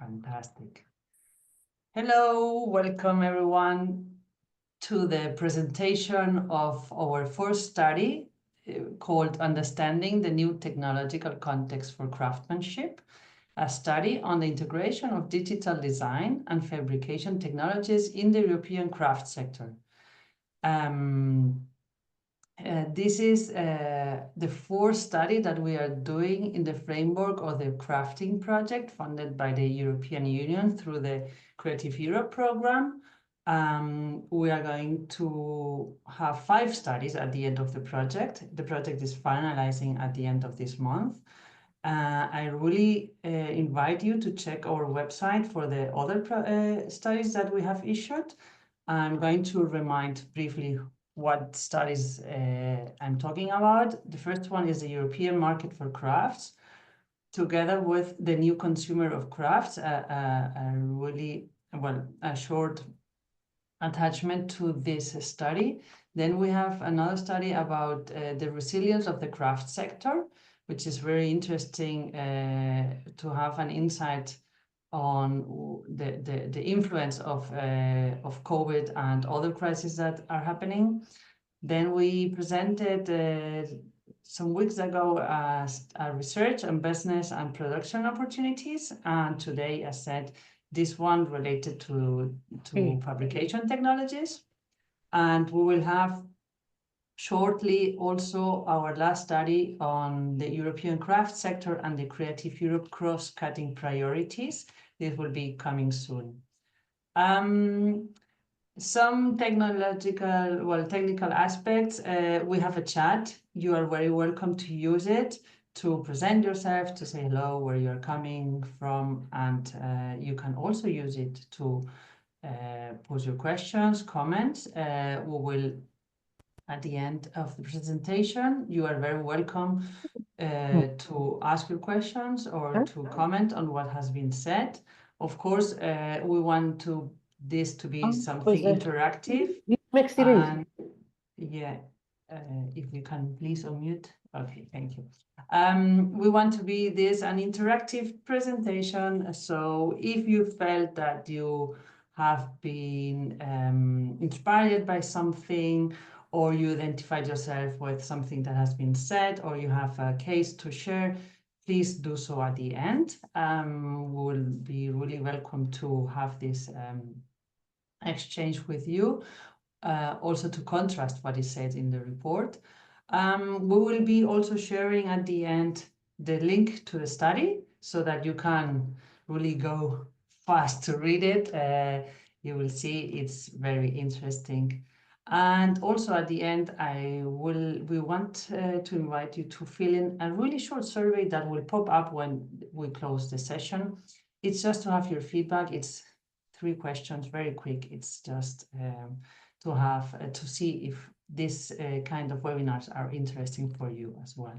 Fantastic. Hello, welcome everyone to the presentation of our first study called Understanding the New Technological Context for Craftsmanship, a study on the integration of digital design and fabrication technologies in the European craft sector. This is the fourth study that we are doing in the framework of the crafting project funded by the European Union through the Creative Europe program. We are going to have 5 studies at the end of the project. The project is finalizing at the end of this month. I really invite you to check our website for the other studies that we have issued. I'm going to remind briefly what studies I'm talking about. The first one is the European Market for Crafts, together with the New Consumer of Crafts, a short attachment to this study. Then we have another study about the resilience of the craft sector, which is very interesting to have an insight on the influence of COVID and other crises that are happening. Then we presented some weeks ago a research on business and production opportunities, and today I said this one related to fabrication technologies. And we will have shortly also our last study on the European craft sector and the Creative Europe cross-cutting priorities. This will be coming soon. Some technical aspects. We have a chat. You are very welcome to use it to present yourself, to say hello, where you're coming from, and you can also use it to pose your questions, comments. We will, at the end of the presentation, you are very welcome to ask your questions or to comment on what has been said. Of course, we want this to be something interactive. And, yeah, if you can please unmute. Okay, thank you. We want to be an interactive presentation. So if you felt that you have been inspired by something, or you identified yourself with something that has been said, or you have a case to share, please do so at the end. We'll be really welcome to have this exchange with you, also to contrast what is said in the report. We will be also sharing at the end the link to the study so that you can really go fast to read it. You will see it's very interesting. And also at the end, we want to invite you to fill in a really short survey that will pop up when we close the session. It's just to have your feedback. It's 3 questions, very quick. It's just to see if this kind of webinars are interesting for you as well.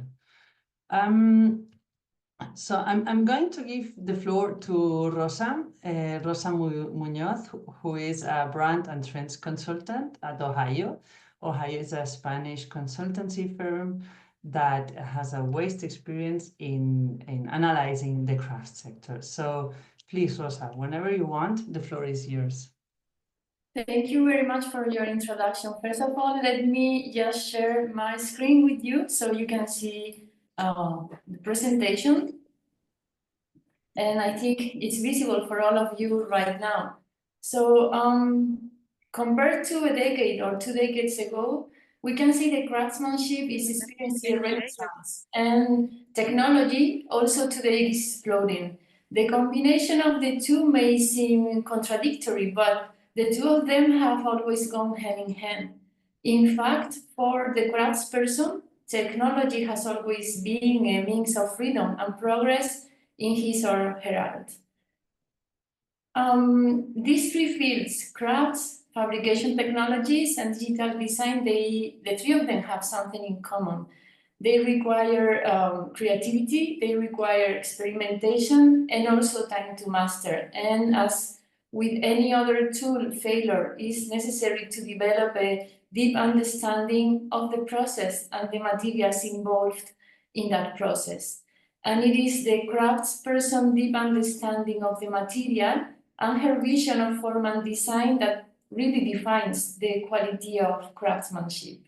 So I'm going to give the floor to Rosa Muñoz, who is a brand and trends consultant at Ohayō. Ohayō is a Spanish consultancy firm that has a vast experience in analyzing the craft sector. So please, Rosa, whenever you want, the floor is yours. Thank you very much for your introduction. First of all, let me just share my screen with you so you can see the presentation. And I think it's visible for all of you right now. So compared to a decade or 2 decades ago, we can see that craftsmanship is experiencing a renaissance, and technology also today is exploding. The combination of the two may seem contradictory, but the two of them have always gone hand in hand. In fact, for the craftsperson, technology has always been a means of freedom and progress in his or her art. These 3 fields, crafts, fabrication technologies, and digital design, the 3 of them have something in common. They require creativity, they require experimentation, and also time to master. And as with any other tool, failure is necessary to develop a deep understanding of the process and the materials involved in that process. And it is the craftsperson's deep understanding of the material and her vision of form and design that really defines the quality of craftsmanship.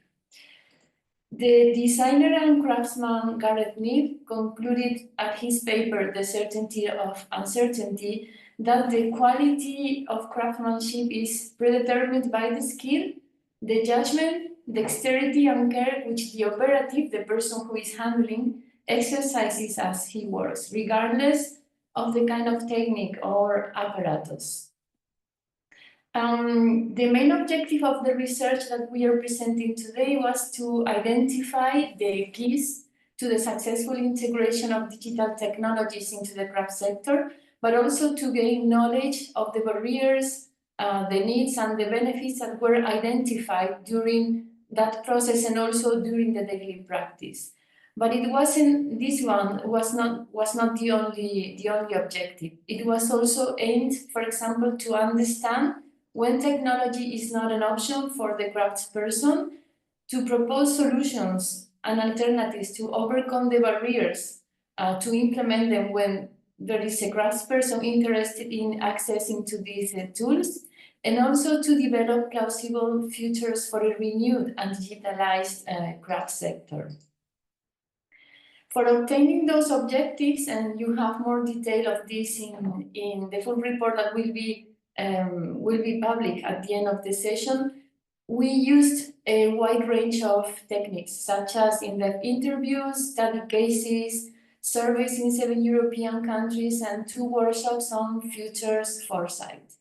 The designer and craftsman Gareth Mead concluded at his paper, The Certainty of Uncertainty, that the quality of craftsmanship is predetermined by the skill, the judgment, dexterity, and care which the operative, the person who is handling, exercises as he works, regardless of the kind of technique or apparatus. The main objective of the research that we are presenting today was to identify the keys to the successful integration of digital technologies into the craft sector, but also to gain knowledge of the barriers, the needs and the benefits that were identified during that process and also during the daily practice. But it wasn't, this one was not the only objective. It was also aimed, for example, to understand when technology is not an option for the craftsperson, to propose solutions and alternatives to overcome the barriers, to implement them when there is a craftsperson interested in accessing to these tools, and also to develop plausible futures for a renewed and digitalized craft sector. For obtaining those objectives, and you have more detail of this in the full report that will be public at the end of the session, we used a wide range of techniques, such as in-depth interviews, study cases, surveys in 7 European countries, and 2 workshops on futures foresight.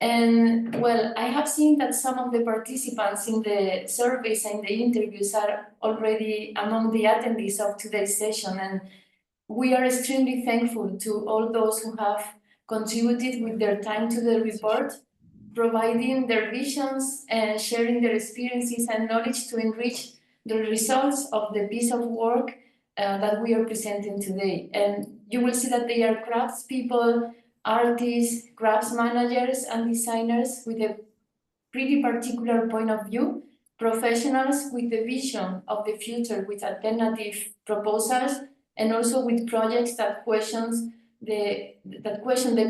And well, I have seen that some of the participants in the surveys and the interviews are already among the attendees of today's session, and we are extremely thankful to all those who have contributed with their time to the report, providing their visions and sharing their experiences and knowledge to enrich the results of the piece of work that we are presenting today. And you will see that they are craftspeople, artists, crafts managers, and designers with a pretty particular point of view, professionals with the vision of the future with alternative proposals, and also with projects that question the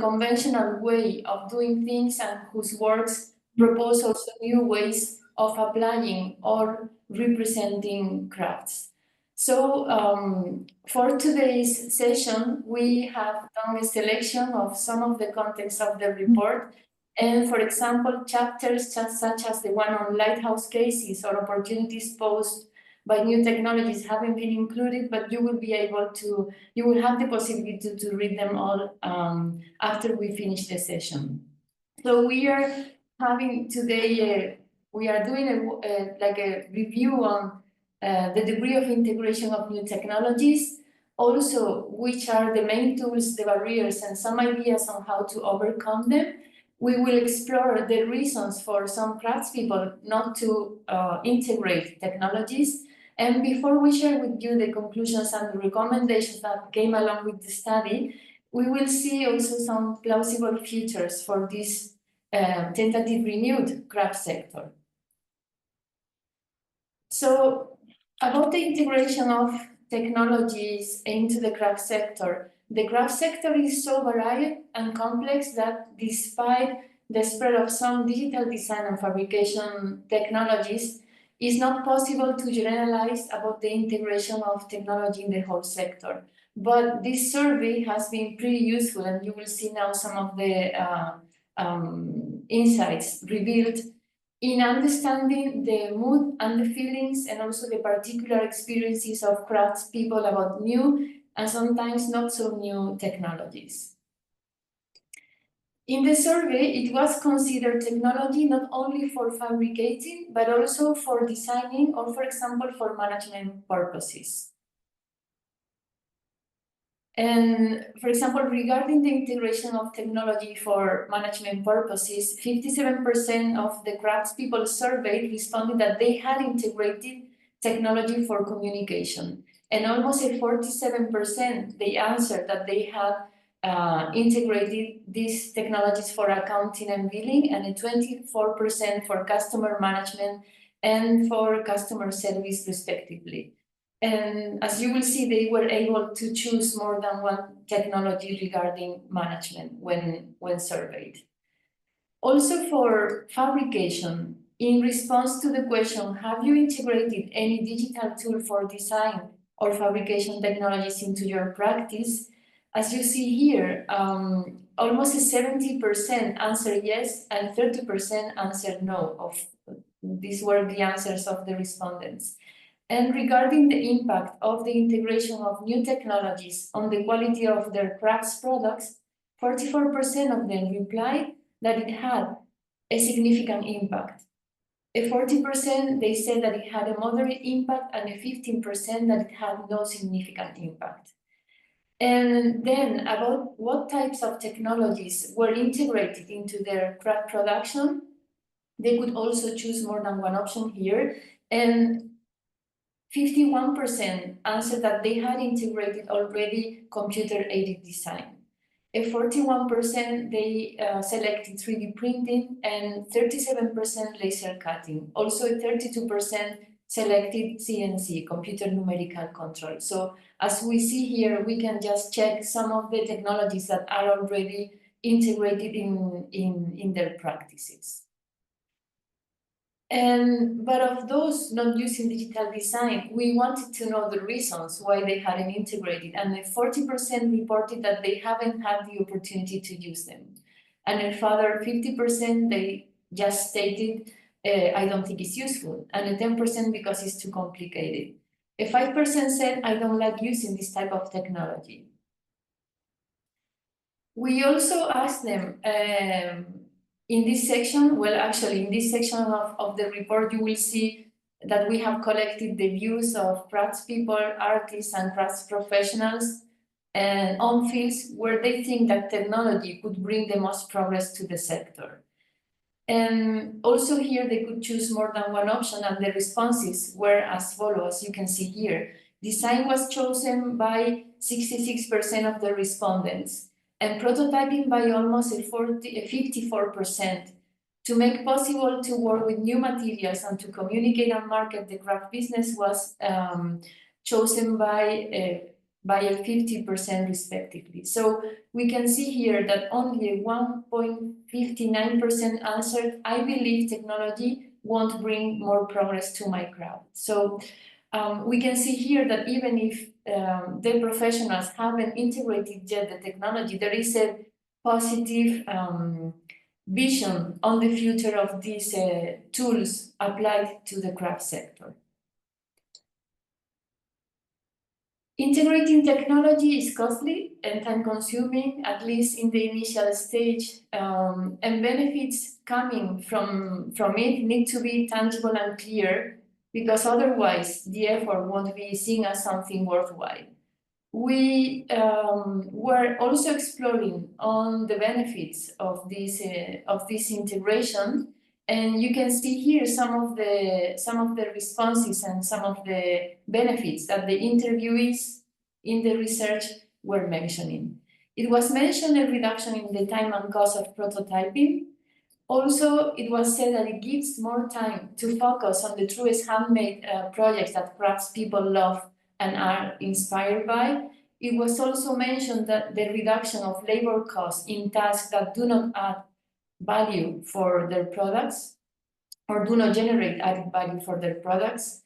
conventional way of doing things and whose works propose also new ways of applying or representing crafts. So for today's session, we have done a selection of some of the contents of the report. And for example, chapters such as the one on lighthouse cases or opportunities posed by new technologies haven't been included, but you will be able to, you will have the possibility to read them all after we finish the session. So we are having today, we are doing a review on the degree of integration of new technologies, also which are the main tools, the barriers, and some ideas on how to overcome them. We will explore the reasons for some craftspeople not to integrate technologies. And before we share with you the conclusions and the recommendations that came along with the study, we will see also some plausible futures for this tentative renewed craft sector. So about the integration of technologies into the craft sector, the craft sector is so varied and complex that despite the spread of some digital design and fabrication technologies, it's not possible to generalize about the integration of technology in the whole sector. But this survey has been pretty useful, and you will see now some of the insights revealed in understanding the mood and the feelings and also the particular experiences of craftspeople about new and sometimes not so new technologies. In the survey, it was considered technology not only for fabricating, but also for designing or, for example, for management purposes. And for example, regarding the integration of technology for management purposes, 57% of the craftspeople surveyed responded that they had integrated technology for communication. And almost 47% they answered that they had integrated these technologies for accounting and billing, and 24% for customer management and for customer service, respectively. And as you will see, they were able to choose more than one technology regarding management when surveyed. Also for fabrication, in response to the question, have you integrated any digital tool for design or fabrication technologies into your practice? As you see here, almost 70% answered yes and 30% answered no. These were the answers of the respondents. And regarding the impact of the integration of new technologies on the quality of their crafts products, 44% of them replied that it had a significant impact. A 40% they said that it had a moderate impact, and a 15% that it had no significant impact. And then about what types of technologies were integrated into their craft production, they could also choose more than one option here. And 51% answered that they had integrated already computer-aided design. A 41% they selected 3D printing, and 37% laser cutting. Also a 32% selected CNC, computer numerical control. So as we see here, we can just check some of the technologies that are already integrated in their practices. But of those not using digital design, we wanted to know the reasons why they hadn't integrated, and 40% reported that they haven't had the opportunity to use them. And a further 50%, they just stated, I don't think it's useful, and a 10% because it's too complicated. A 5% said, I don't like using this type of technology. We also asked them, in this section, well, actually, in this section of the report, you will see that we have collected the views of craftspeople, artists, and crafts professionals and on fields where they think that technology could bring the most progress to the sector. And also here, they could choose more than one option, and the responses were as follows, as you can see here. Design was chosen by 66% of the respondents, and prototyping by almost 54%. To make possible to work with new materials and to communicate and market the craft business was chosen by a 50% respectively. So we can see here that only 1.59% answered, I believe technology won't bring more progress to my craft. So we can see here that even if the professionals haven't integrated yet the technology, there is a positive vision on the future of these tools applied to the craft sector. Integrating technology is costly and time-consuming, at least in the initial stage, and benefits coming from it need to be tangible and clear, because otherwise the effort won't be seen as something worthwhile. We were also exploring on the benefits of this integration, and you can see here some of the responses and some of the benefits that the interviewees in the research were mentioning. It was mentioned a reduction in the time and cost of prototyping. Also, it was said that it gives more time to focus on the truest handmade projects that craftspeople love and are inspired by. It was also mentioned that the reduction of labor costs in tasks that do not add value for their products or do not generate added value for their products.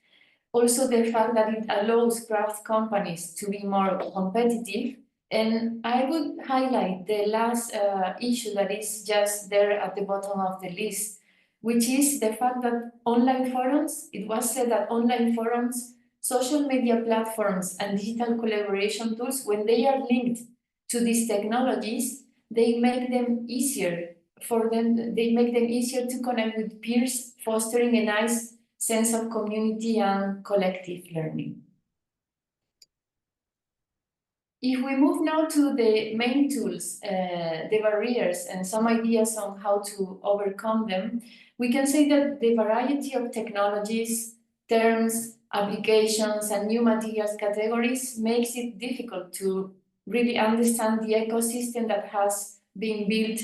Also, the fact that it allows craft companies to be more competitive. And I would highlight the last issue that is just there at the bottom of the list, which is the fact that online forums, it was said that online forums, social media platforms, and digital collaboration tools, when they are linked to these technologies, they make them easier to connect with peers, fostering a nice sense of community and collective learning. If we move now to the main tools, the barriers, and some ideas on how to overcome them, we can say that the variety of technologies, terms, applications, and new materials categories makes it difficult to really understand the ecosystem that has been built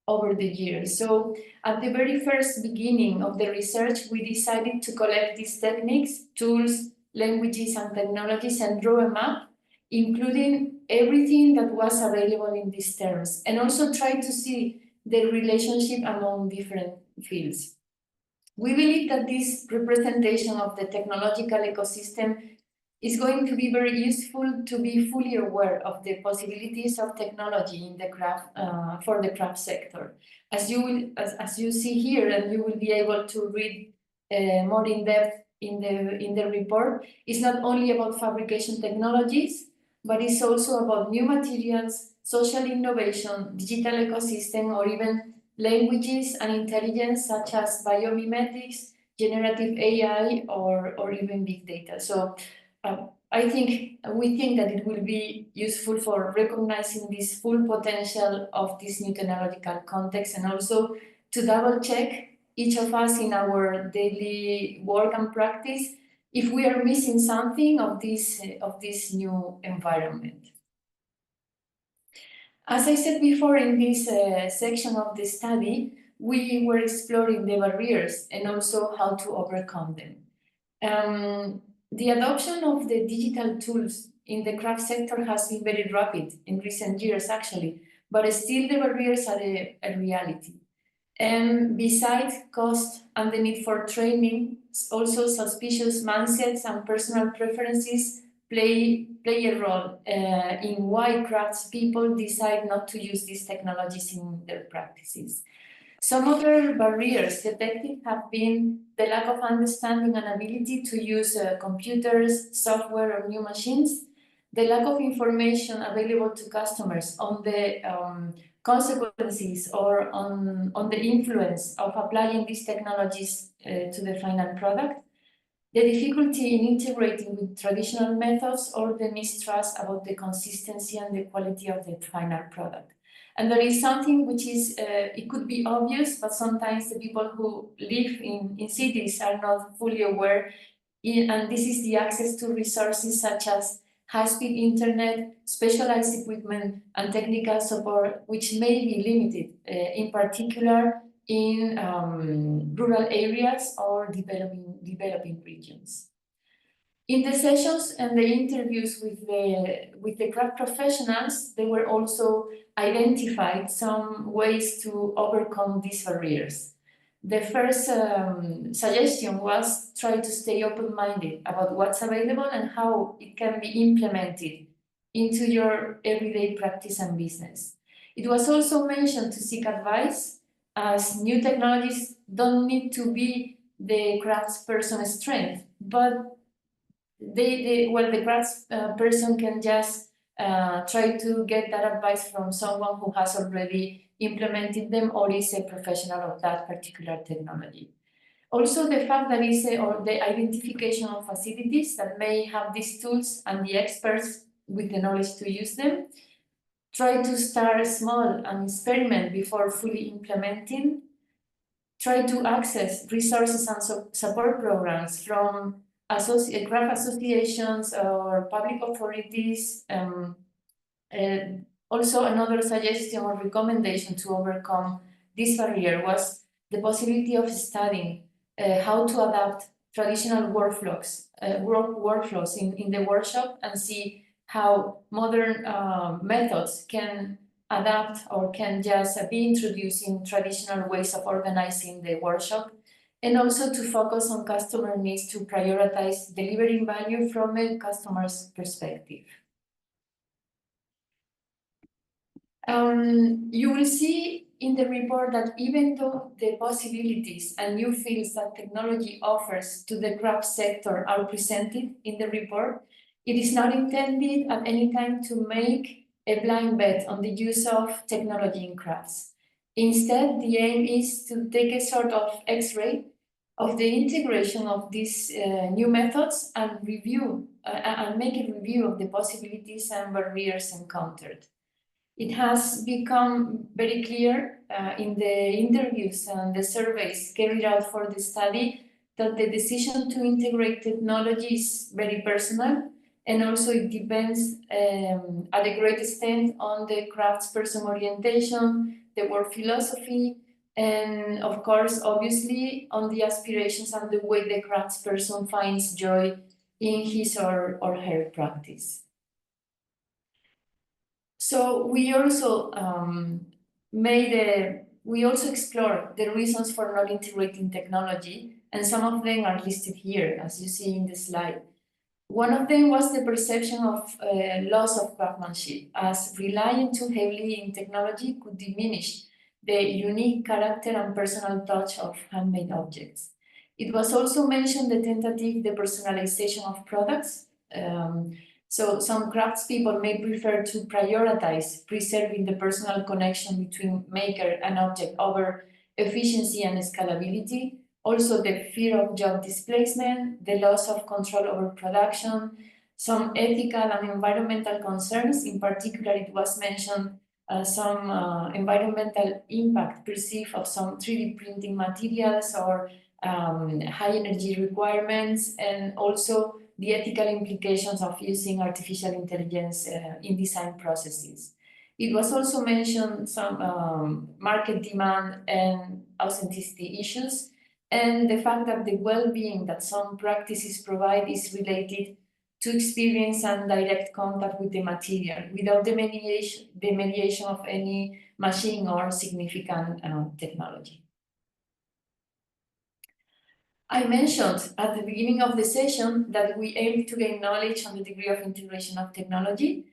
over the years. So at the very first beginning of the research, we decided to collect these techniques, tools, languages and technologies and draw a map, including everything that was available in these terms, and also try to see the relationship among different fields. We believe that this representation of the technological ecosystem is going to be very useful to be fully aware of the possibilities of technology in the craft for the craft sector. As you see here, and you will be able to read more in depth in the report, it's not only about fabrication technologies, but it's also about new materials, social innovation, digital ecosystem, or even languages and intelligence such as biomimetics, generative AI, or even big data. So we think that it will be useful for recognizing this full potential of this new technological context, and also to double check each of us in our daily work and practice if we are missing something of this new environment. As I said before, in this section of the study, we were exploring the barriers and also how to overcome them. The adoption of the digital tools in the craft sector has been very rapid in recent years, actually, but still the barriers are a reality. And besides cost and the need for training, also suspicious mindsets and personal preferences play a role in why craftspeople decide not to use these technologies in their practices. Some other barriers detected have been the lack of understanding and ability to use computers, software, or new machines, the lack of information available to customers on the consequences or on the influence of applying these technologies to the final product, the difficulty in integrating with traditional methods, or the mistrust about the consistency and the quality of the final product. And there is something which is, it could be obvious, but sometimes the people who live in cities are not fully aware, and this is the access to resources such as high-speed internet, specialized equipment, and technical support, which may be limited, in particular in rural areas or developing regions. In the sessions and the interviews with the craft professionals, they were also identified some ways to overcome these barriers. The first suggestion was try to stay open-minded about what's available and how it can be implemented into your everyday practice and business. It was also mentioned to seek advice, as new technologies don't need to be the craftsperson's strength, but the craftsperson can just try to get that advice from someone who has already implemented them or is a professional of that particular technology. Also, the fact that or the identification of facilities that may have these tools and the experts with the knowledge to use them. Try to start small and experiment before fully implementing. Try to access resources and support programs from craft associations or public authorities. Also, another suggestion or recommendation to overcome this barrier was the possibility of studying how to adapt traditional workflows in the workshop and see how modern methods can adapt or can just be introduced in traditional ways of organizing the workshop, and also to focus on customer needs to prioritize delivering value from a customer's perspective. You will see in the report that even though the possibilities and new fields that technology offers to the craft sector are presented in the report, it is not intended at any time to make a blind bet on the use of technology in crafts. Instead, the aim is to take a sort of X-ray of the integration of these new methods and review and make a review of the possibilities and barriers encountered. It has become very clear in the interviews and the surveys carried out for the study that the decision to integrate technology is very personal, and also it depends at a great extent on the craftsperson orientation, the work philosophy, and of course, obviously, on the aspirations and the way the craftsperson finds joy in his or her practice. So we also explored the reasons for not integrating technology, and some of them are listed here, as you see in the slide. One of them was the perception of loss of craftsmanship, as relying too heavily in technology could diminish the unique character and personal touch of handmade objects. It was also mentioned the tentative depersonalization of products. So some craftspeople may prefer to prioritize preserving the personal connection between maker and object over efficiency and scalability. Also, the fear of job displacement, the loss of control over production, some ethical and environmental concerns. In particular, it was mentioned some environmental impact perceived of some 3D printing materials or high energy requirements, and also the ethical implications of using artificial intelligence in design processes. It was also mentioned some market demand and authenticity issues, and the fact that the well-being that some practices provide is related to experience and direct contact with the material without the mediation of any machine or significant technology. I mentioned at the beginning of the session that we aim to gain knowledge on the degree of integration of technology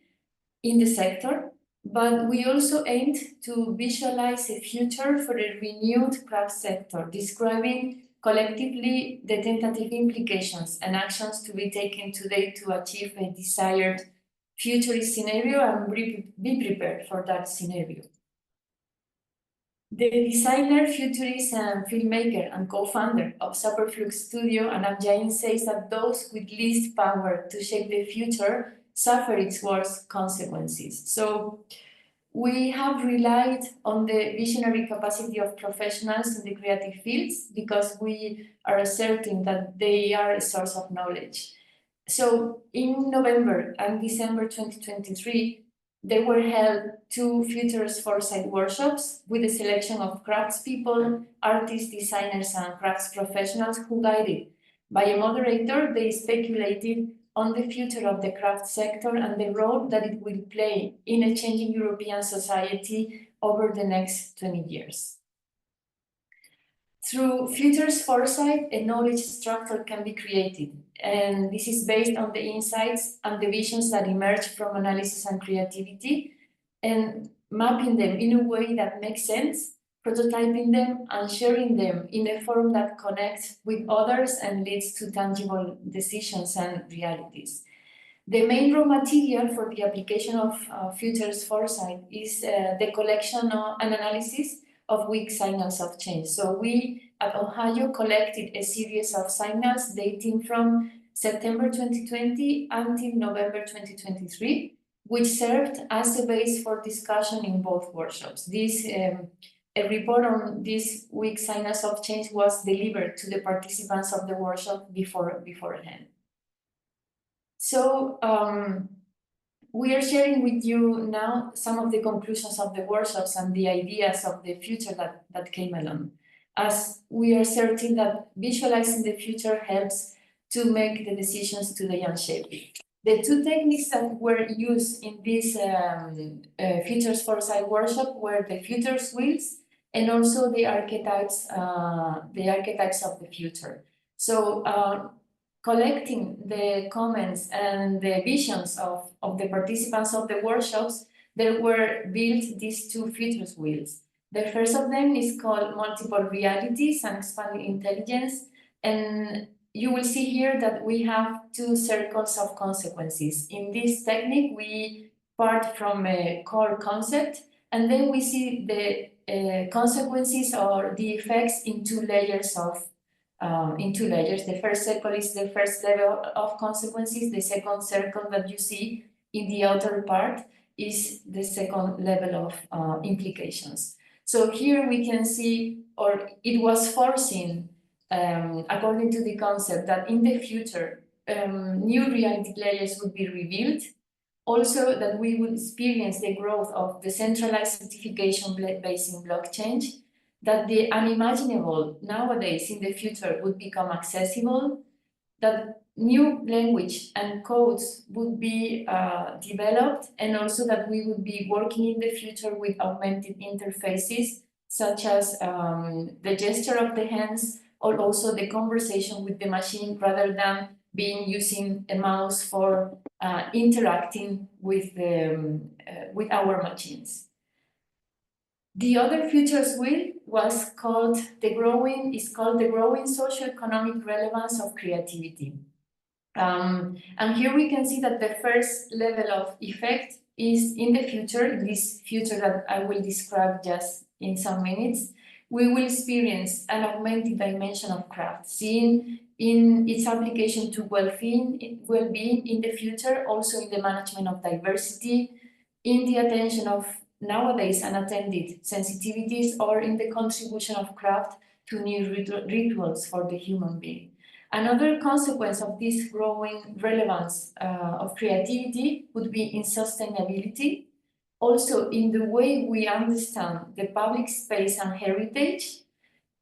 in the sector, but we also aimed to visualize a future for a renewed craft sector, describing collectively the tentative implications and actions to be taken today to achieve a desired futurist scenario and be prepared for that scenario. The designer, futurist, and filmmaker and co-founder of Superflux Studio, Anab Jain, says that those with least power to shape the future suffer its worst consequences. So we have relied on the visionary capacity of professionals in the creative fields because we are certain that they are a source of knowledge. So in November and December 2023, there were held 2 Futures Foresight workshops with a selection of craftspeople, artists, designers, and crafts professionals who, guided by a moderator, they speculated on the future of the craft sector and the role that it will play in a changing European society over the next 20 years. Through Futures Foresight, a knowledge structure can be created, and this is based on the insights and the visions that emerge from analysis and creativity, and mapping them in a way that makes sense, prototyping them, and sharing them in a form that connects with others and leads to tangible decisions and realities. The main raw material for the application of Futures Foresight is the collection and analysis of weak signals of change. So we at Ohayō collected a series of signals dating from September 2020 until November 2023, which served as a base for discussion in both workshops. A report on these weak signals of change was delivered to the participants of the workshop beforehand. So we are sharing with you now some of the conclusions of the workshops and the ideas of the future that came along, as we are certain that visualizing the future helps to make the decisions today and shape it. The 2 techniques that were used in this Futures Foresight workshop were the futures wheels and also the archetypes of the future. So collecting the comments and the visions of the participants of the workshops, there were built these 2 futures wheels. The first of them is called multiple realities and expanding intelligence. And you will see here that we have 2 circles of consequences. In this technique, we part from a core concept, and then we see the consequences or the effects in 2 layers The first circle is the first level of consequences. The second circle that you see in the outer part is the second level of implications. So here we can see, or it was foreseen, according to the concept, that in the future, new reality layers would be revealed. Also, that we would experience the growth of decentralized certification based in blockchain, that the unimaginable nowadays in the future would become accessible, that new language and codes would be developed, and also that we would be working in the future with augmented interfaces, such as the gesture of the hands, or also the conversation with the machine, rather than being using a mouse for interacting with our machines. The other futures wheel is called the growing socioeconomic relevance of creativity. And here we can see that the first level of effect is in the future, this future that I will describe just in some minutes. We will experience an augmented dimension of craft, seen in its application to well-being in the future, also in the management of diversity, in the attention of nowadays unattended sensitivities, or in the contribution of craft to new rituals for the human being. Another consequence of this growing relevance of creativity would be in sustainability, also in the way we understand the public space and heritage,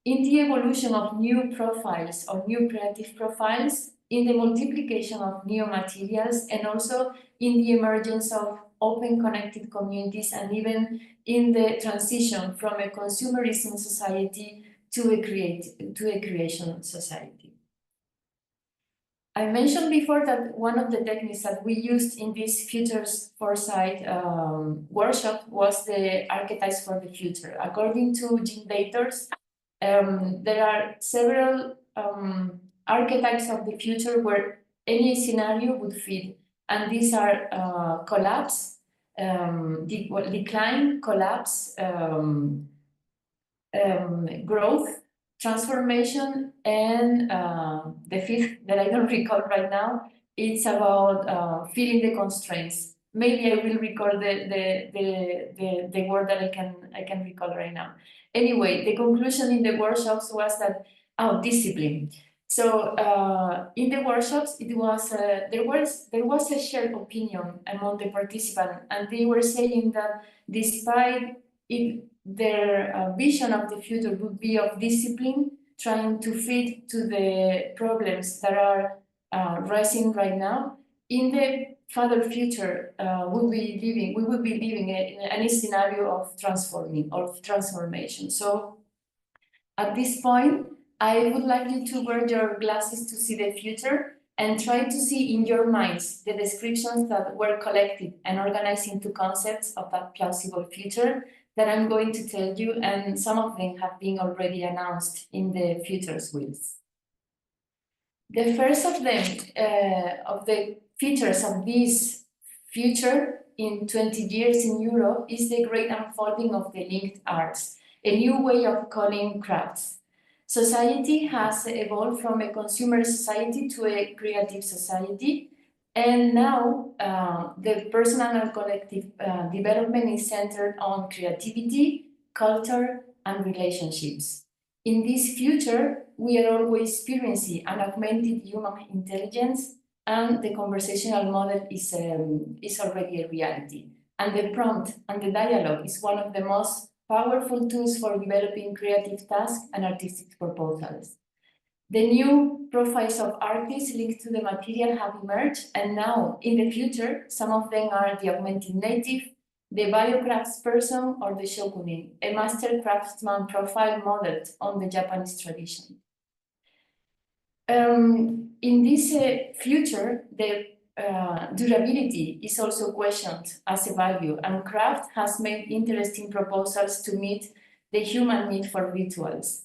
in the evolution of new profiles or new creative profiles, in the multiplication of new materials, and also in the emergence of open connected communities, and even in the transition from a consumerism society to a creation society. I mentioned before that one of the techniques that we used in this Futures Foresight workshop was the archetypes for the future. According to Jim Dators, there are several archetypes of the future where any scenario would fit, and these are collapse, decline, collapse, growth, transformation, and the fifth that I don't recall right now, it's about feeling the constraints. Maybe I will recall the word that I can recall right now. Anyway, the conclusion in the workshops was that discipline. So in the workshops, it was there was a shared opinion among the participants, and they were saying that despite their vision of the future would be of discipline, trying to fit to the problems that are rising right now, in the further future, we will be living in any scenario of transformation. So at this point, I would like you to wear your glasses to see the future and try to see in your minds the descriptions that were collected and organized into concepts of that plausible future that I'm going to tell you, and some of them have been already announced in the Futures Wheels. The first of them, of the features of this future in 20 years in Europe, is the great unfolding of the linked arts, a new way of calling crafts. Society has evolved from a consumer society to a creative society, and now the personal and collective development is centered on creativity, culture, and relationships. In this future, we are always experiencing an augmented human intelligence, and the conversational model is already a reality. And the prompt and the dialogue is one of the most powerful tools for developing creative tasks and artistic proposals. The new profiles of artists linked to the material have emerged, and now, in the future, some of them are the augmented native, the bio-craftsperson, or the shokunin, a master craftsman profile modeled on the Japanese tradition. In this future, the durability is also questioned as a value, and craft has made interesting proposals to meet the human need for rituals.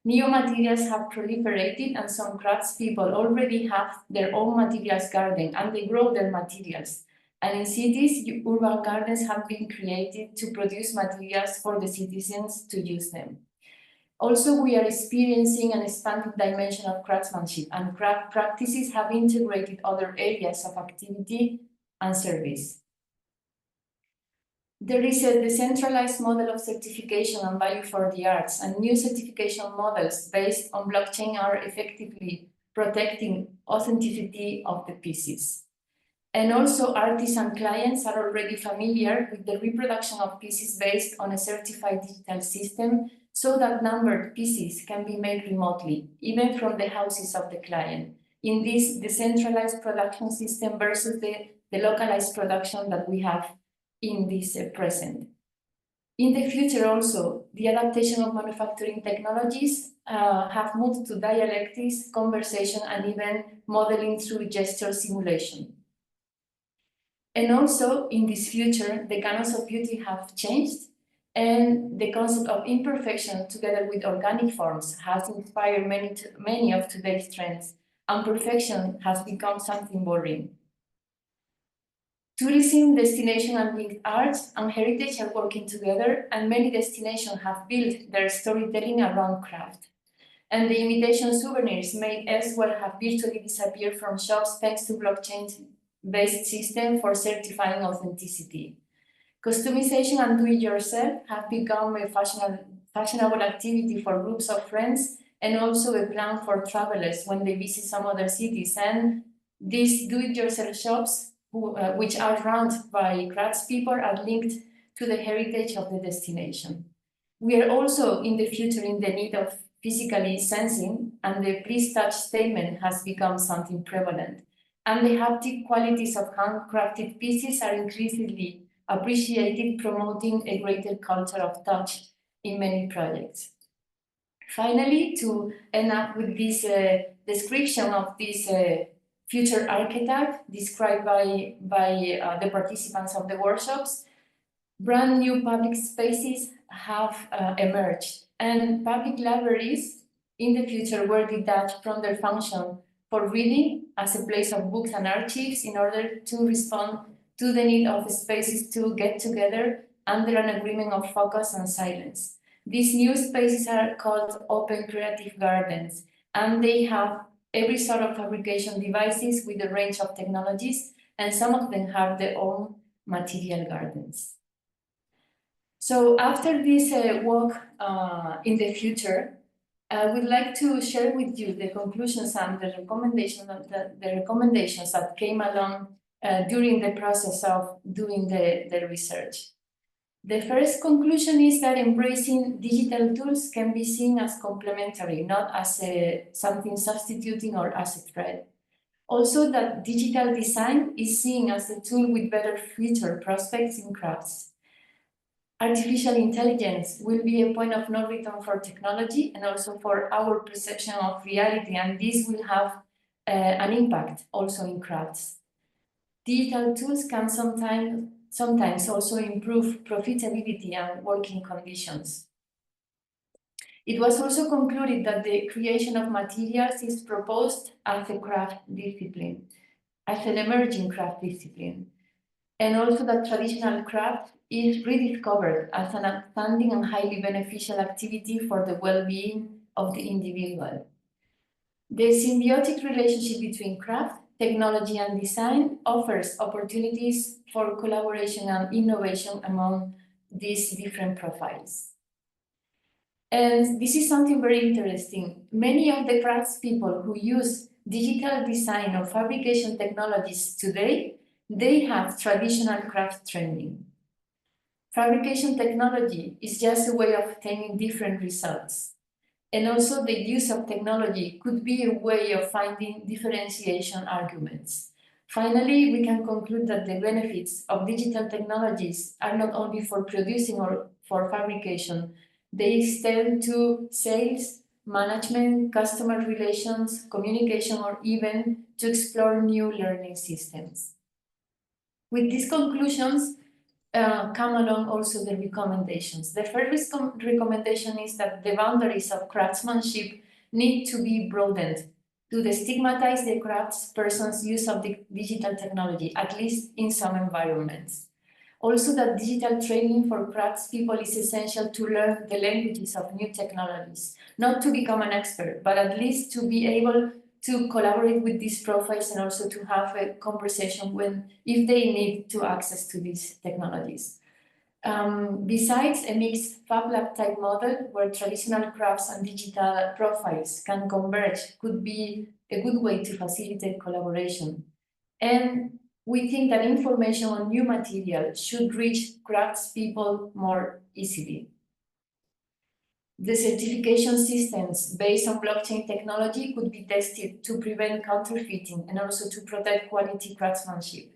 New materials have proliferated, and some craftspeople already have their own materials garden, and they grow their materials. And in cities, urban gardens have been created to produce materials for the citizens to use them. Also, we are experiencing an expanded dimension of craftsmanship, and craft practices have integrated other areas of activity and service. There is a decentralized model of certification and value for the arts, and new certification models based on blockchain are effectively protecting authenticity of the pieces. And also, artists and clients are already familiar with the reproduction of pieces based on a certified digital system, so that numbered pieces can be made remotely, even from the houses of the client, in this decentralized production system versus the localized production that we have in this present. In the future also, the adaptation of manufacturing technologies have moved to dialectics, conversation, and even modeling through gesture simulation. And also, in this future, the canons of beauty have changed, and the concept of imperfection, together with organic forms, has inspired many of today's trends, and perfection has become something boring. Tourism, destination, and linked arts and heritage are working together, and many destinations have built their storytelling around craft. And the imitation souvenirs made elsewhere have virtually disappeared from shops thanks to blockchain-based system for certifying authenticity. Customization and do-it-yourself have become a fashionable activity for groups of friends, and also a plan for travelers when they visit some other cities. And these do-it-yourself shops, which are run by craftspeople, are linked to the heritage of the destination. We are also in the future in the need of physically sensing, and the please touch statement has become something prevalent. And the haptic qualities of handcrafted pieces are increasingly appreciated, promoting a greater culture of touch in many projects. Finally, to end up with this description of this future archetype described by the participants of the workshops, brand new public spaces have emerged, and public libraries in the future were detached from their function for reading as a place of books and archives in order to respond to the need of spaces to get together under an agreement of focus and silence. These new spaces are called open creative gardens, and they have every sort of fabrication devices with a range of technologies, and some of them have their own material gardens. So after this walk in the future, I would like to share with you the conclusions and the recommendations that came along during the process of doing the research. The first conclusion is that embracing digital tools can be seen as complementary, not as something substituting or as a threat. Also, that digital design is seen as a tool with better future prospects in crafts. Artificial intelligence will be a point of no return for technology and also for our perception of reality, and this will have an impact also in crafts. Digital tools can sometimes also improve profitability and working conditions. It was also concluded that the creation of materials is proposed as a craft discipline, as an emerging craft discipline, and also that traditional craft is rediscovered as an outstanding and highly beneficial activity for the well-being of the individual. The symbiotic relationship between craft, technology, and design offers opportunities for collaboration and innovation among these different profiles. And this is something very interesting. Many of the craftspeople who use digital design or fabrication technologies today, they have traditional craft training. Fabrication technology is just a way of obtaining different results. And also the use of technology could be a way of finding differentiation arguments. Finally, we can conclude that the benefits of digital technologies are not only for producing or for fabrication, they extend to sales, management, customer relations, communication, or even to explore new learning systems. With these conclusions, come along also the recommendations. The first recommendation is that the boundaries of craftsmanship need to be broadened to destigmatize the craftsperson's use of the digital technology, at least in some environments. Also, that digital training for craftspeople is essential to learn the languages of new technologies, not to become an expert, but at least to be able to collaborate with these profiles and also to have a conversation if they need to access to these technologies. Besides, a mixed Fab Lab type model where traditional crafts and digital profiles can converge could be a good way to facilitate collaboration. And we think that information on new material should reach craftspeople more easily. The certification systems based on blockchain technology could be tested to prevent counterfeiting and also to protect quality craftsmanship.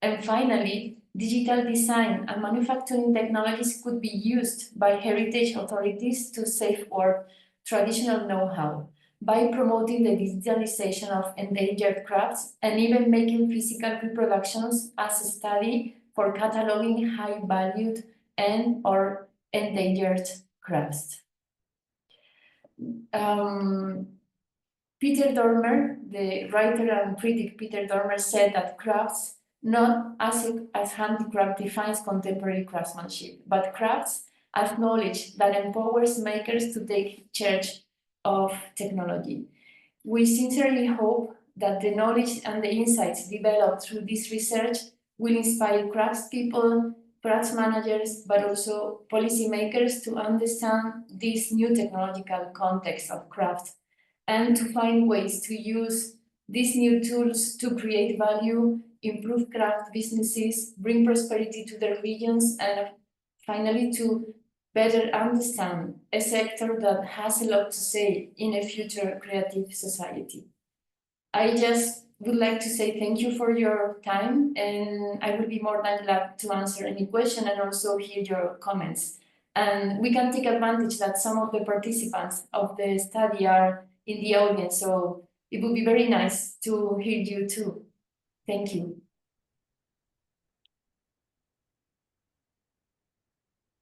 And finally, digital design and manufacturing technologies could be used by heritage authorities to safeguard traditional know-how by promoting the digitalization of endangered crafts and even making physical reproductions as a study for cataloging high-valued and/or endangered crafts. Peter Dormer, the writer and critic Peter Dormer, said that crafts, not as handicraft, defines contemporary craftsmanship, but crafts as knowledge that empowers makers to take charge of technology. We sincerely hope that the knowledge and the insights developed through this research will inspire craftspeople, crafts managers, but also policymakers to understand this new technological context of craft and to find ways to use these new tools to create value, improve craft businesses, bring prosperity to their regions, and finally to better understand a sector that has a lot to say in a future creative society. I just would like to say thank you for your time, and I will be more than glad to answer any question and also hear your comments. And we can take advantage that some of the participants of the study are in the audience, so it would be very nice to hear you too. Thank you.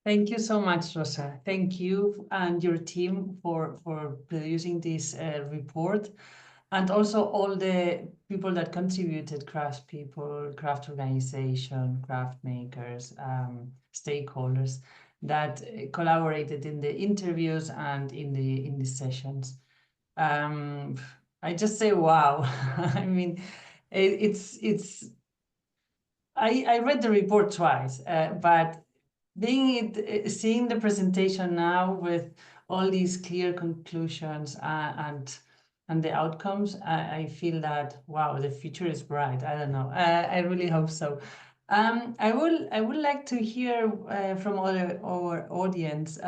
Thank you so much, Rosa. Thank you and your team for producing this report, and also all the people that contributed, craftspeople, craft organization, craft makers, stakeholders that collaborated in the interviews and in the sessions. I just say wow. I mean, I read the report twice, but seeing the presentation now with all these clear conclusions and the outcomes, I feel that wow, the future is bright. I don't know. I really hope so. I would like to hear from our audience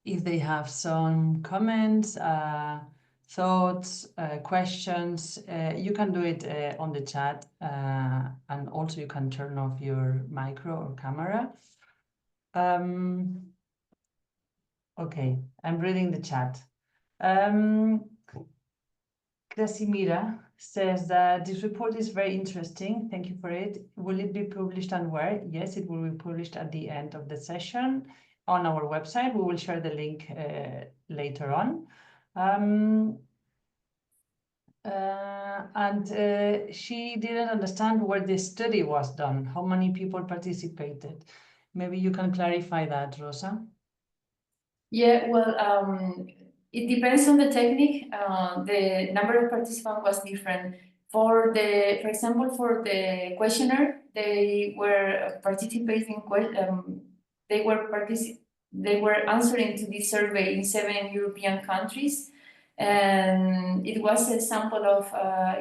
if they have some comments, thoughts, questions. You can do it on the chat, and also you can turn off your micro or camera. Okay, I'm reading the chat. Krasimira says that this report is very interesting. Thank you for it. Will it be published and where? Yes, it will be published at the end of the session on our website. We will share the link later on. She didn't understand where the study was done, how many people participated. Maybe you can clarify that, Rosa. Yeah, well, it depends on the technique. The number of participants was different. For example, for the questionnaire, they were participating. They were answering to this survey in 7 European countries, and it was a sample of,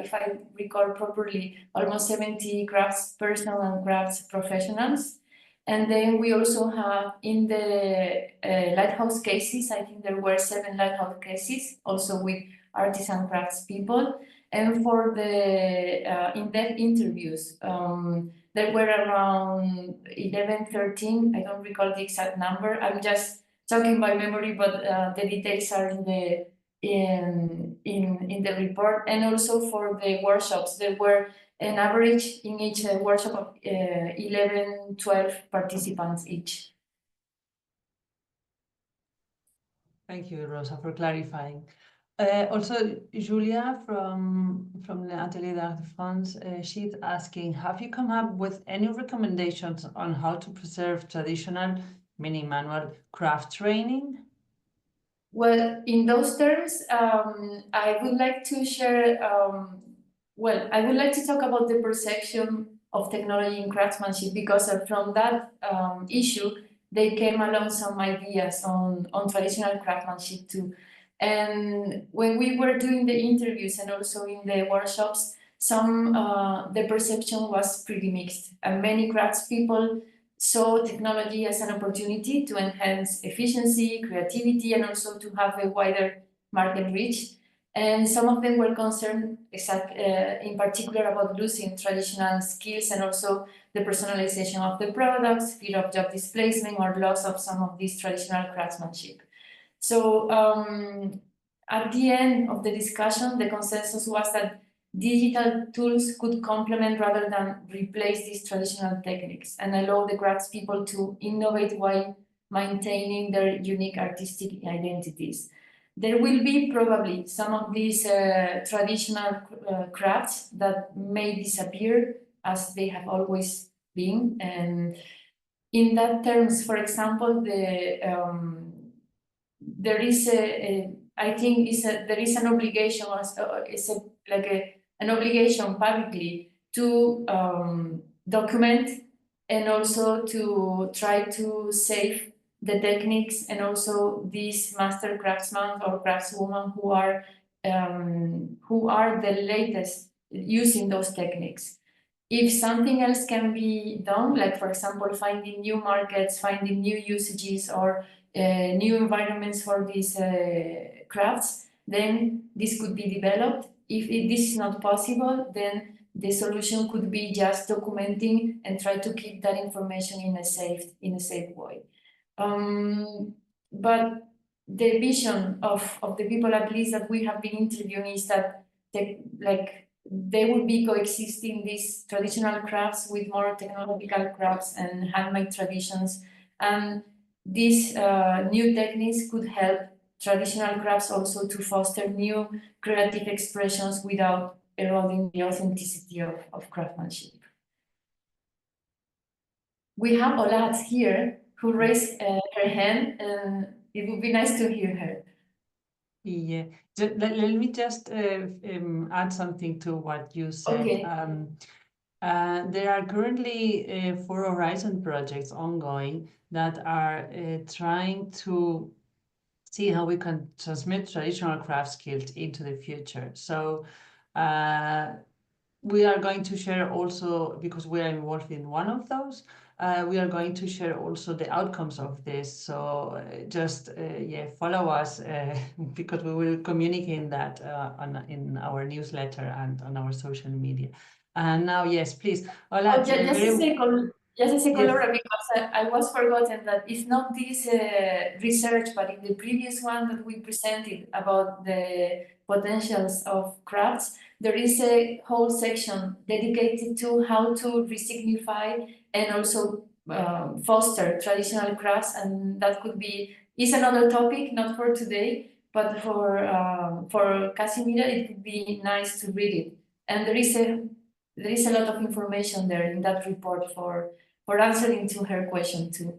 if I recall properly, almost 70 crafts personnel and crafts professionals. And then we also have in the lighthouse cases, I think there were 7 lighthouse cases, also with artisan crafts people. And for the in-depth interviews, there were around 11, 13, I don't recall the exact number. I'm just talking by memory, but the details are in the report. And also for the workshops, there were an average in each workshop of 11, 12 participants each. Thank you, Rosa, for clarifying. Also, Julia from the Atelier d'Art de France, she's asking, have you come up with any recommendations on how to preserve traditional, meaning manual, craft training? Well, in those terms, I would like to share, I would like to talk about the perception of technology in craftsmanship, because from that issue, they came along some ideas on traditional craftsmanship too. And when we were doing the interviews and also in the workshops, the perception was pretty mixed, and many craftspeople saw technology as an opportunity to enhance efficiency, creativity, and also to have a wider market reach. And some of them were concerned in particular about losing traditional skills and also the personalization of the products, fear of job displacement, or loss of some of this traditional craftsmanship. So at the end of the discussion, the consensus was that digital tools could complement rather than replace these traditional techniques and allow the craftspeople to innovate while maintaining their unique artistic identities. There will be probably some of these traditional crafts that may disappear as they have always been. And in that terms, for example, there is I think there is an obligation, an obligation publicly to document and also to try to save the techniques and also these master craftsmen or craftswomen who are the latest using those techniques. If something else can be done, like for example, finding new markets, finding new usages, or new environments for these crafts, then this could be developed. If this is not possible, then the solution could be just documenting and try to keep that information in a safe way. But the vision of the people, at least that we have been interviewing, is that they would be coexisting these traditional crafts with more technological crafts and handmade traditions, and these new techniques could help traditional crafts also to foster new creative expressions without eroding the authenticity of craftsmanship. We have Olat here who raised her hand, and it would be nice to hear her. Yeah, let me just add something to what you said. Okay. There are currently 4 Horizon projects ongoing that are trying to see how we can transmit traditional craft skills into the future. So we are going to share also, because we are involved in one of those, we are going to share also the outcomes of this. So just follow us because we will communicate that in our newsletter and on our social media. And now, yes, please. Hola, just a second, Laura, because I was forgotten that it's not this research, but in the previous one that we presented about the potentials of crafts, there is a whole section dedicated to how to resignify and also foster traditional crafts, and that could be another topic, not for today, but for Casimira, it would be nice to read it. And there is a lot of information there in that report for answering to her question too.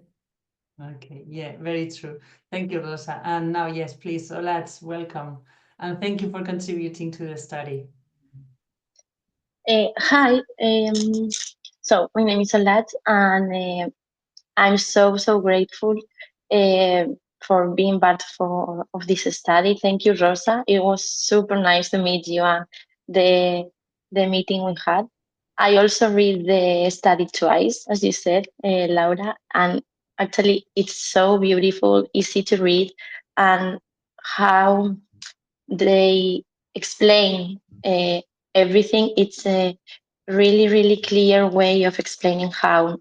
Okay, yeah, very true. Thank you, Rosa. And now, yes, please, Olat, welcome. And thank you for contributing to the study. Hi, so my name is Olat, and I'm so grateful for being part of this study. Thank you, Rosa. It was super nice to meet you and the meeting we had. I also read the study twice, as you said, Laura, and actually it's so beautiful, easy to read, and how they explain everything. It's a really clear way of explaining how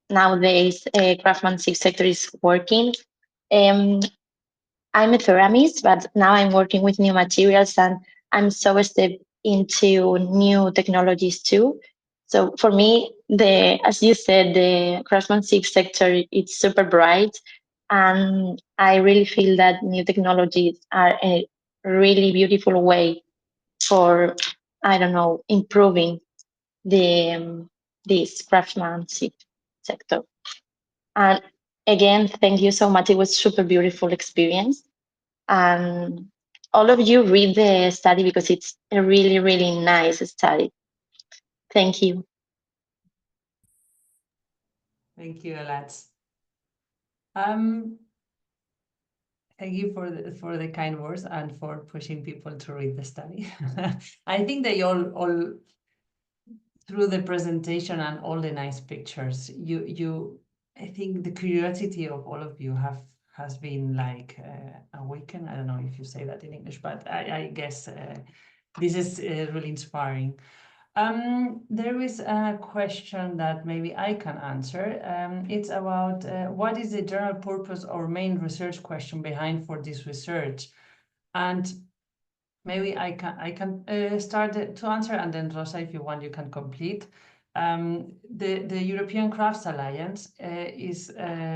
nowadays craftsmanship sector is working. I'm a ceramist, but now I'm working with new materials and I'm so stepped into new technologies too. So for me, as you said, the craftsmanship sector it's super bright, and I really feel that new technologies are a really beautiful way for, I don't know, improving the this craftsmanship sector. And again, thank you so much. It was super beautiful experience. And all of you read the study because it's a really nice study. Thank you. Thank you, Olat. Thank you for the kind words and for pushing people to read the study. I think they all through the presentation and all the nice pictures, I think the curiosity of all of you has been like awakened. I don't know if you say that in English, but I guess this is really inspiring. There is a question that maybe I can answer. It's about what is the general purpose or main research question behind for this research? And maybe I can start to answer, and then Rosa, if you want, you can complete. The European Crafts Alliance is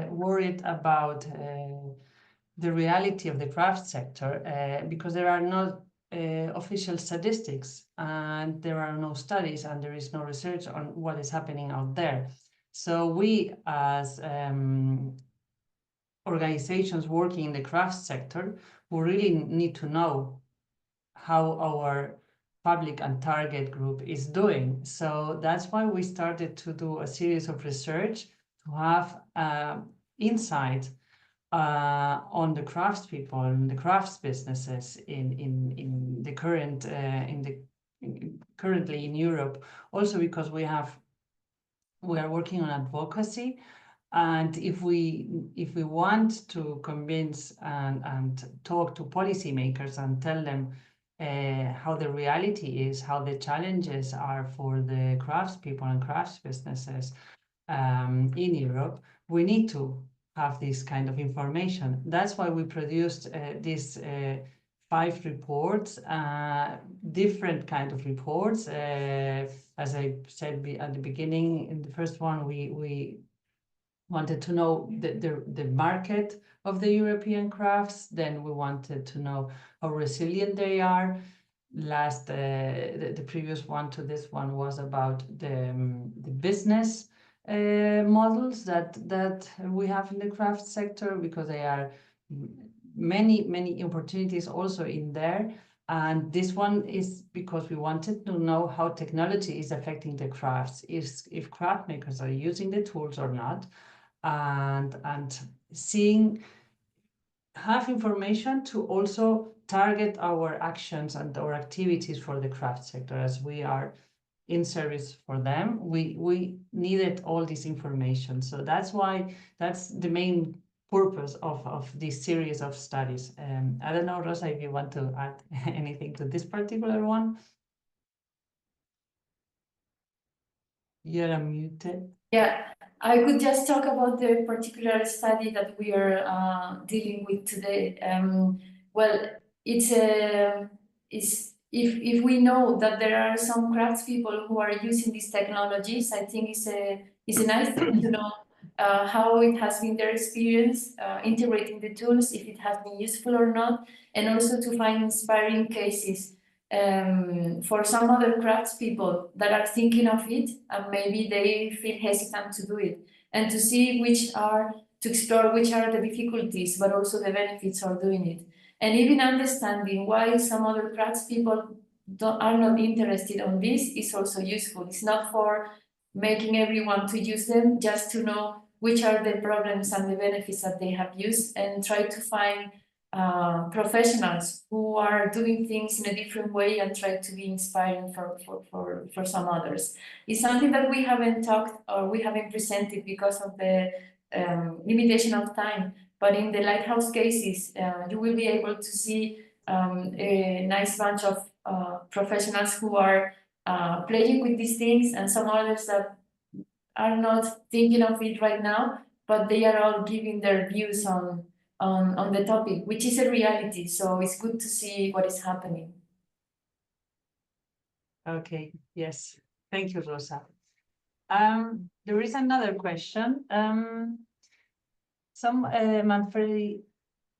worried about the reality of the craft sector because there are no official statistics, and there are no studies, and there is no research on what is happening out there. So we, as organizations working in the craft sector, we really need to know how our public and target group is doing. So that's why we started to do a series of research to have insight on the craftspeople and the crafts businesses in the current currently in Europe. Also because we are working on advocacy, and if we want to convince and talk to policymakers and tell them how the reality is, how the challenges are for the craftspeople and crafts businesses in Europe, we need to have this kind of information. That's why we produced these 5 reports, different kind of reports. As I said at the beginning, in the first one, we wanted to know the market of the European crafts. Then we wanted to know how resilient they are. The previous one to this one was about the business models that we have in the craft sector, because there are many opportunities also in there. And this one is because we wanted to know how technology is affecting the crafts, if craft makers are using the tools or not, and have information to also target our actions and our activities for the craft sector. As we are in service for them, we needed all this information. So that's the main purpose of this series of studies. I don't know, Rosa, if you want to add anything to this particular one. You're unmuted. Yeah, I could just talk about the particular study that we are dealing with today. Well, if we know that there are some craftspeople who are using these technologies, I think it's a nice thing to know how it has been their experience integrating the tools, if it has been useful or not, and also to find inspiring cases for some other craftspeople that are thinking of it, and maybe they feel hesitant to do it, and to see to explore which are the difficulties, but also the benefits of doing it. And even understanding why some other craftspeople are not interested on this is also useful. It's not for making everyone to use them, just to know which are the problems and the benefits that they have used, and try to find professionals who are doing things in a different way and try to be inspiring for some others. It's something that we haven't talked or we haven't presented because of the limitation of time, but in the lighthouse cases, you will be able to see a nice bunch of professionals who are playing with these things, and some others that are not thinking of it right now, but they are all giving their views on the topic, which is a reality. So it's good to see what is happening. Okay, yes. Thank you, Rosa. There is another question. Manfredi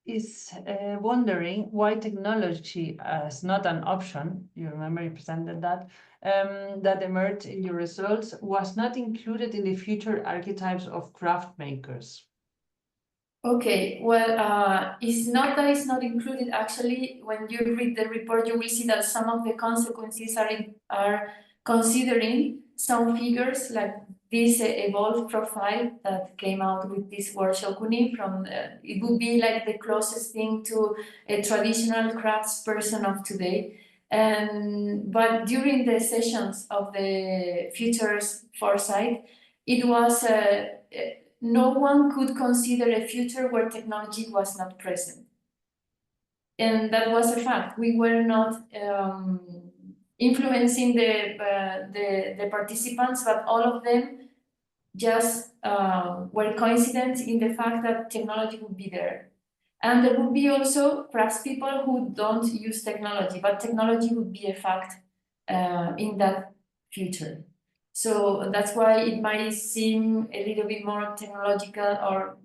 is wondering why technology is not an option. You remember you presented that, that emerged in your results, was not included in the future archetypes of craft makers. Okay, well, it's not that it's not included. Actually, when you read the report, you will see that some of the consequences are considering some figures like this evolved profile that came out with this word shokuni from, it would be like the closest thing to a traditional craftsperson of today. But during the sessions of the Futures Foresight, it was no one could consider a future where technology was not present. And that was a fact. We were not influencing the participants, but all of them just were coincident in the fact that technology would be there. And there would be also craftspeople who don't use technology, but technology would be a fact in that future. So that's why it might seem a little bit more technological,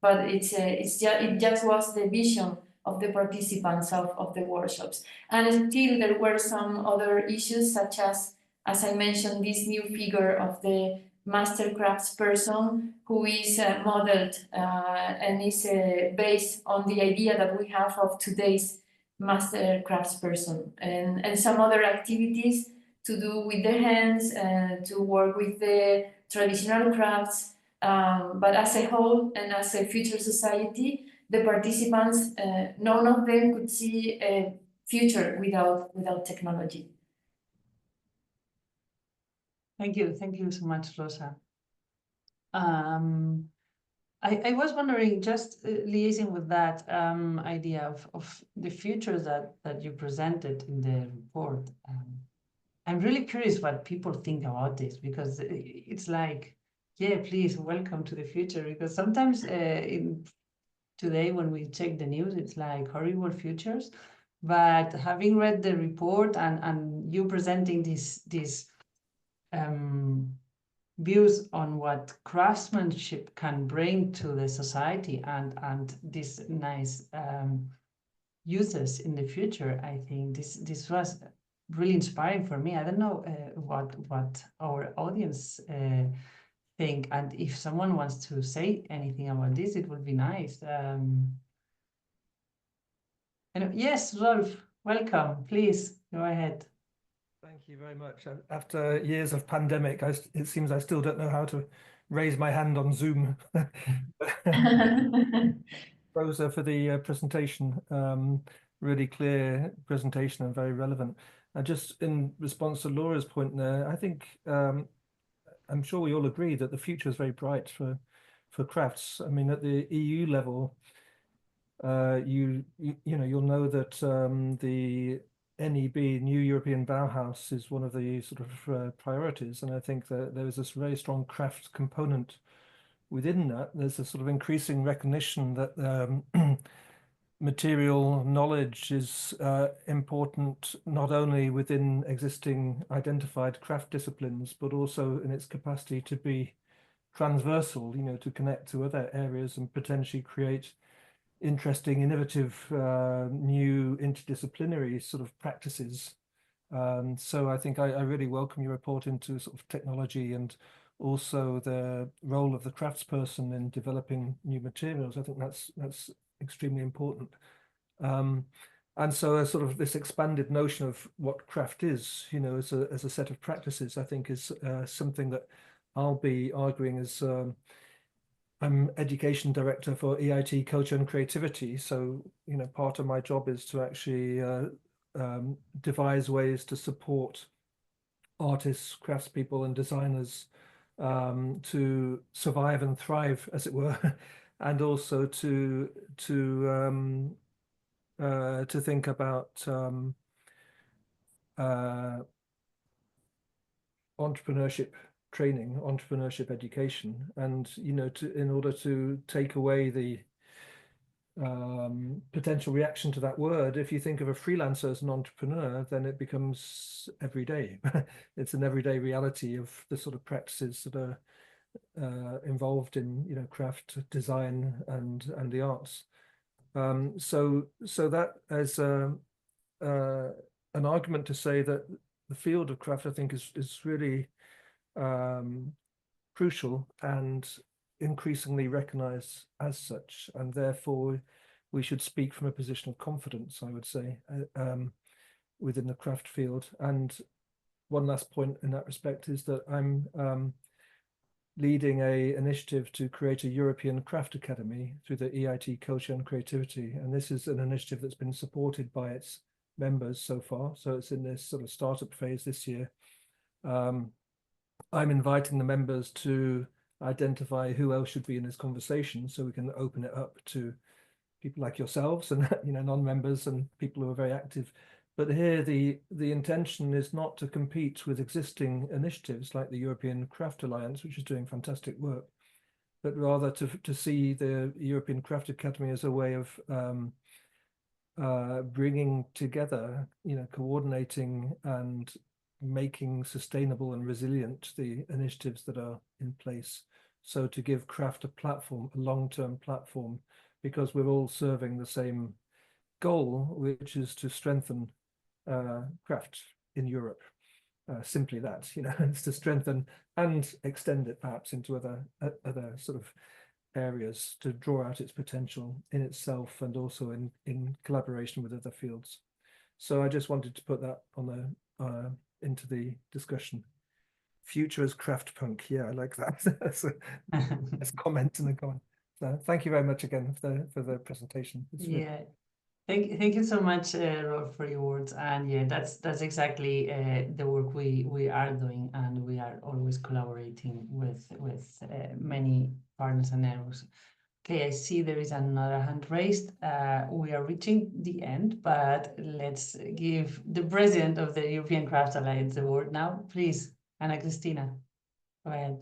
but it just was the vision of the participants of the workshops. And still there were some other issues, such as I mentioned, this new figure of the master craftsperson who is modeled and is based on the idea that we have of today's master craftsperson, and some other activities to do with the hands, to work with the traditional crafts. But as a whole and as a future society, the participants, none of them could see a future without technology. Thank you so much, Rosa. I was wondering, just liaising with that idea of the futures that you presented in the report. I'm really curious what people think about this, because it's like, yeah, please welcome to the future, because sometimes today when we check the news, it's like horrible futures. But having read the report and you presenting these views on what craftsmanship can bring to the society and these nice uses in the future, I think this was really inspiring for me. I don't know what our audience think, and if someone wants to say anything about this, it would be nice. And yes, Rolf, welcome. Please go ahead. Thank you very much. After years of pandemic, it seems I still don't know how to raise my hand on Zoom. Rosa, for the presentation, really clear presentation and very relevant. Just in response to Laura's point there, I think I'm sure we all agree that the future is very bright for crafts. I mean, at the EU level, you'll know that the NEB, New European Bauhaus, is one of the sort of priorities, and I think that there is this very strong craft component within that. There's a sort of increasing recognition that material knowledge is important not only within existing identified craft disciplines, but also in its capacity to be transversal, to connect to other areas and potentially create interesting, innovative, new interdisciplinary sort of practices. So I think I really welcome your report into sort of technology and also the role of the craftsperson in developing new materials. I think that's extremely important. And so a sort of this expanded notion of what craft is, as a set of practices, I think is something that I'll be arguing as I'm education director for EIT Culture and Creativity. So, part of my job is to actually devise ways to support artists, craftspeople and designers to survive and thrive, as it were, and also to think about entrepreneurship training, entrepreneurship education, and in order to take away the potential reaction to that word, if you think of a freelancer as an entrepreneur, then it becomes everyday. It's an everyday reality of the sort of practices that are involved in craft, design, and the arts. So that as an argument to say that the field of craft, I think, is really crucial and increasingly recognized as such, and therefore we should speak from a position of confidence, I would say, within the craft field. And one last point in that respect is that I'm leading an initiative to create a European Craft Academy through the EIT Culture and Creativity, and this is an initiative that's been supported by its members so far. So it's in this sort of startup phase this year. I'm inviting the members to identify who else should be in this conversation, so we can open it up to people like yourselves and non-members and people who are very active. But here the intention is not to compete with existing initiatives like the European Craft Alliance, which is doing fantastic work, but rather to see the European Craft Academy as a way of bringing together, coordinating and making sustainable and resilient the initiatives that are in place. So to give craft a platform, a long-term platform, because we're all serving the same goal, which is to strengthen craft in Europe. Simply that, it's to strengthen and extend it perhaps into other sort of areas, to draw out its potential in itself and also in collaboration with other fields. So I just wanted to put that on the into the discussion. Future as craft punk, yeah, I like that. That's comment in the comment. So thank you very much again for the presentation. Yeah. Thank you so much, Rob, for your words. And yeah, that's exactly the work we are doing, and we are always collaborating with many partners and networks. Okay, I see there is another hand raised. We are reaching the end, but let's give the president of the European Crafts Alliance the word now, please, Ana Cristina. Go ahead.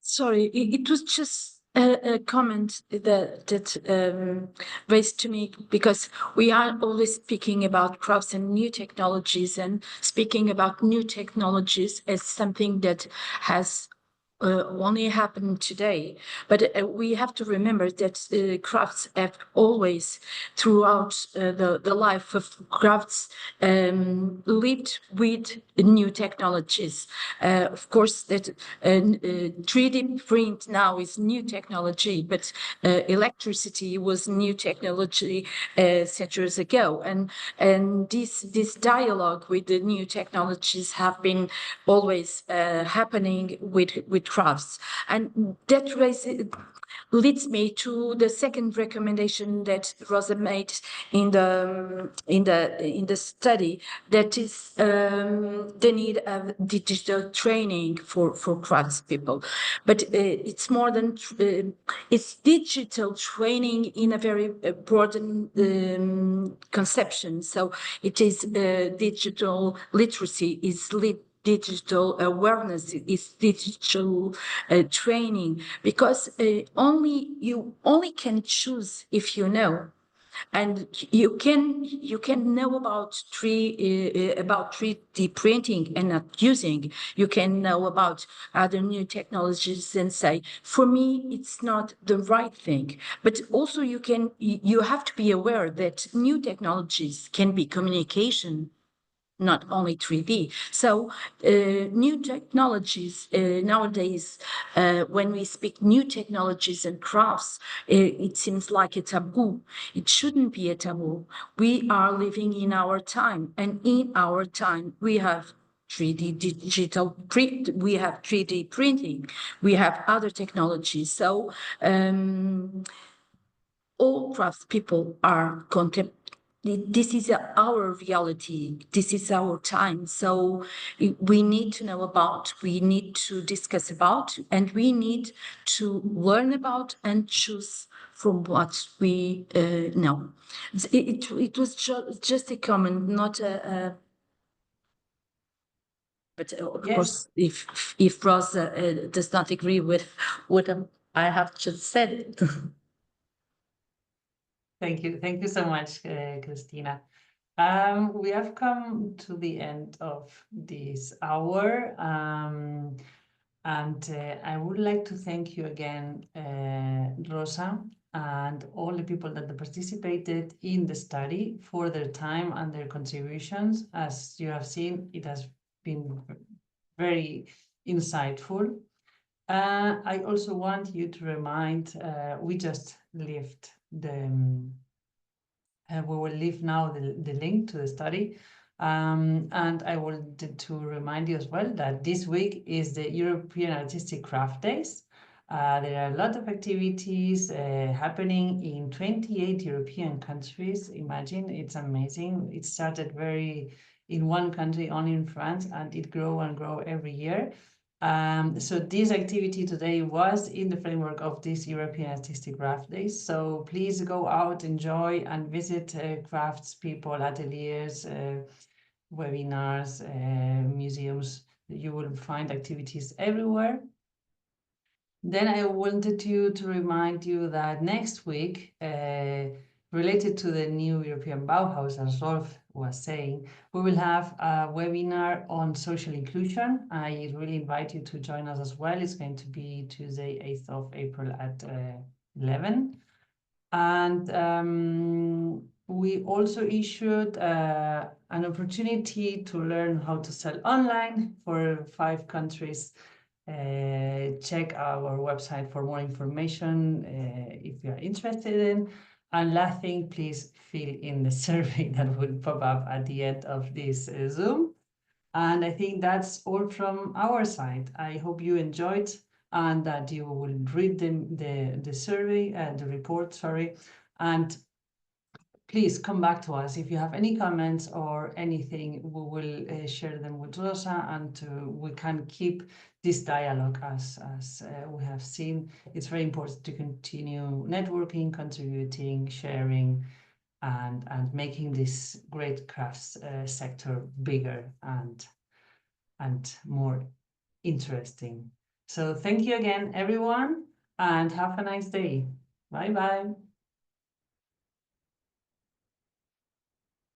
Sorry, it was just a comment that raised to me, because we are always speaking about crafts and new technologies, and speaking about new technologies as something that has only happened today. But we have to remember that crafts have always, throughout the life of crafts, lived with new technologies. Of course, that 3D print now is new technology, but electricity was new technology centuries ago. And this dialogue with the new technologies have been always happening with crafts. And that leads me to the second recommendation that Rosa made in the study, that is the need of digital training for craftspeople. But it's more than it's digital training in a very broad conception. So it is digital literacy, is digital awareness, is digital training, because you only can choose if you know. And you can know about 3D printing and not using. You can know about other new technologies and say, for me, it's not the right thing. But also you have to be aware that new technologies can be communication, not only 3D. So new technologies nowadays, when we speak new technologies and crafts, it seems like a taboo. It shouldn't be a taboo. We are living in our time, and in our time we have 3D digital print, we have 3D printing, we have other technologies. So all craftspeople are this is our reality. This is our time. So we need to know about, we need to discuss about, and we need to learn about and choose from what we know. It was just a comment, not a but of Yes. course, if Rosa does not agree with what I have just said. Thank you so much, Cristina. We have come to the end of this hour, and I would like to thank you again, Rosa, and all the people that participated in the study for their time and their contributions. As you have seen, it has been very insightful. I also want you to remind, we just left we will leave now the link to the study. And I wanted to remind you as well that this week is the European Artistic Craft Days. There are a lot of activities happening in 28 European countries. Imagine, it's amazing. It started in one country, only in France, and it grow and grow every year. So this activity today was in the framework of this European Artistic Craft Days. So please go out, enjoy, and visit craftspeople, ateliers, webinars, museums. You will find activities everywhere. Then I wanted to remind you that next week, related to the new European Bauhaus, as Rolf was saying, we will have a webinar on social inclusion. I really invite you to join us as well. It's going to be Tuesday, 8th of April at 11. And we also issued an opportunity to learn how to sell online for 5 countries. Check our website for more information if you are interested in. And last thing, please fill in the survey that will pop up at the end of this Zoom. And I think that's all from our side. I hope you enjoyed and that you will read the survey, the report, sorry. And please come back to us if you have any comments or anything. We will share them with Rosa, and we can keep this dialogue as we have seen. It's very important to continue networking, contributing, sharing, and making this great crafts sector bigger and more interesting. So thank you again, everyone, and have a nice day. Bye bye.